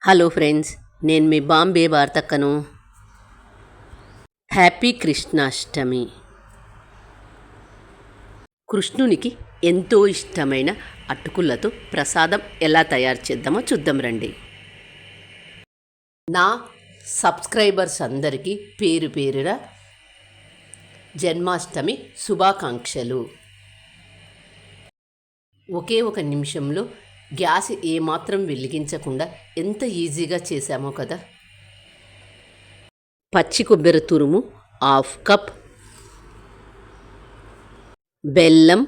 Hello friends, నేను మీ Bombay వార్తక్కను. Happy Krishnashtami. కృష్ణునికి ఎంతో ఇష్టమైన అటుకులతో ప్రసాదం ఎలా తయారు చేద్దామో చూద్దాం రండి. నా సబ్స్క్రైబర్స్ అందరికీ పేరు పేరున జన్మాష్టమి శుభాకాంక్షలు. ఒకే ఒక నిమిషంలో గ్యాస్ ఏమాత్రం వెలిగించకుండా ఎంత ఈజీగా చేశామో కదా. పచ్చి కొబ్బరి తురుము హాఫ్ కప్, బెల్లం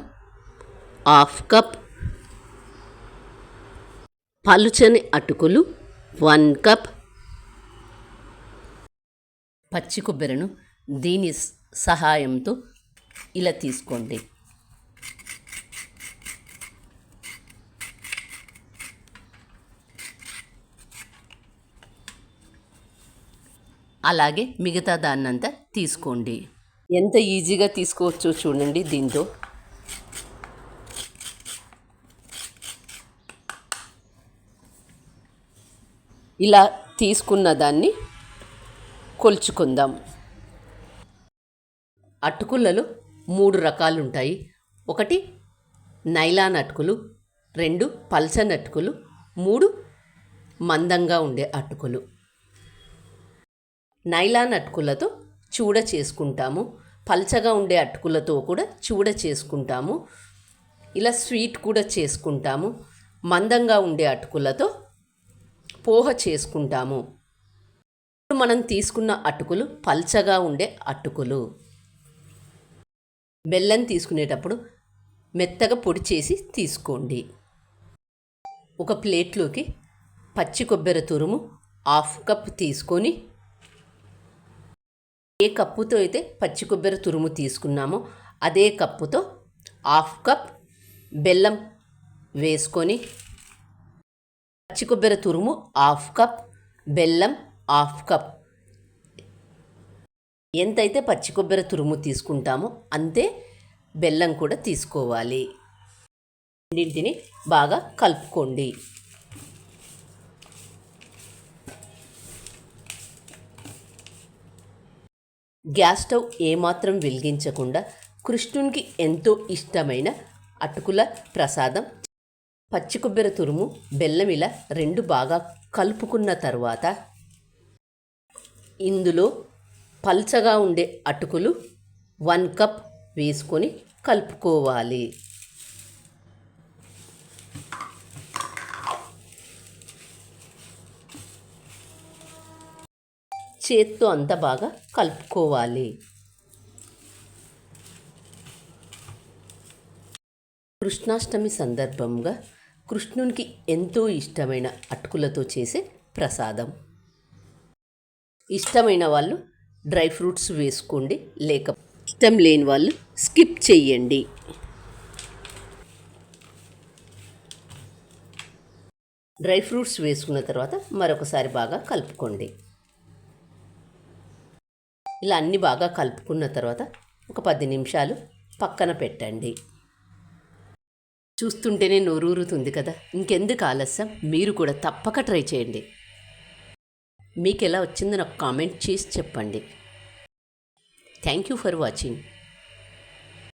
హాఫ్ కప్, పలుచని అటుకులు 1 కప్. పచ్చి కొబ్బరిను దీని సహాయంతో ఇలా తీసుకోండి. అలాగే మిగతా దాన్నంతా తీసుకోండి. ఎంత ఈజీగా తీసుకోవచ్చో చూడండి. దీంతో ఇలా తీసుకున్న దాన్ని కొలుచుకుందాం. అటుకులలో 3 రకాలు ఉంటాయి. 1 నైలాన్ అటుకులు, 2 పల్చని అటుకులు, 3 మందంగా ఉండే అటుకులు. నైలాన్ అటుకులతో చూడ చేసుకుంటాము, పల్చగా ఉండే అటుకులతో కూడా చూడ చేసుకుంటాము, ఇలా స్వీట్ కూడా చేసుకుంటాము. మందంగా ఉండే అటుకులతో పోహ చేసుకుంటాము. మనం తీసుకున్న అటుకులు పల్చగా ఉండే అటుకులు. బెల్లం తీసుకునేటప్పుడు మెత్తగా పొడి చేసి తీసుకోండి. ఒక ప్లేట్లోకి పచ్చి కొబ్బరి తురుము హాఫ్ కప్ తీసుకొని, ఏ కప్పుతో అయితే పచ్చి కొబ్బరి తురుము తీసుకున్నామో అదే కప్పుతో హాఫ్ కప్ బెల్లం వేసుకొని, పచ్చి కొబ్బరి తురుము హాఫ్ కప్, బెల్లం హాఫ్ కప్. ఎంతైతే పచ్చి కొబ్బరి తురుము తీసుకుంటామో అంతే బెల్లం కూడా తీసుకోవాలి. రెండింటిని బాగా కలుపుకోండి. గ్యాస్ స్టవ్ ఏమాత్రం వెలిగించకుండా కృష్ణునికి ఎంతో ఇష్టమైన అటుకుల ప్రసాదం, పచ్చి కొబ్బరి తురుము, బెల్లం ఇలా 2 బాగా కలుపుకున్న తర్వాత ఇందులో పల్చగా ఉండే అటుకులు 1 కప్ వేసుకొని కలుపుకోవాలి. చేత్తో అంతా బాగా కలుపుకోవాలి. కృష్ణాష్టమి సందర్భంగా కృష్ణునికి ఎంతో ఇష్టమైన అటుకులతో చేసే ప్రసాదం. ఇష్టమైన వాళ్ళు డ్రై ఫ్రూట్స్ వేసుకోండి, లేక ఇష్టం లేని వాళ్ళు స్కిప్ చేయండి. డ్రై ఫ్రూట్స్ వేసుకున్న తర్వాత మరొకసారి బాగా కలుపుకోండి. ఇలా అన్నీ బాగా కలుపుకున్న తర్వాత ఒక 10 నిమిషాలు పక్కన పెట్టండి. చూస్తుంటేనే నోరూరుతుంది కదా. ఇంకెందుకు ఆలస్యం, మీరు కూడా తప్పక ట్రై చేయండి. మీకు ఎలా వచ్చిందో నాకు కామెంట్ చేసి చెప్పండి. Thank you for watching.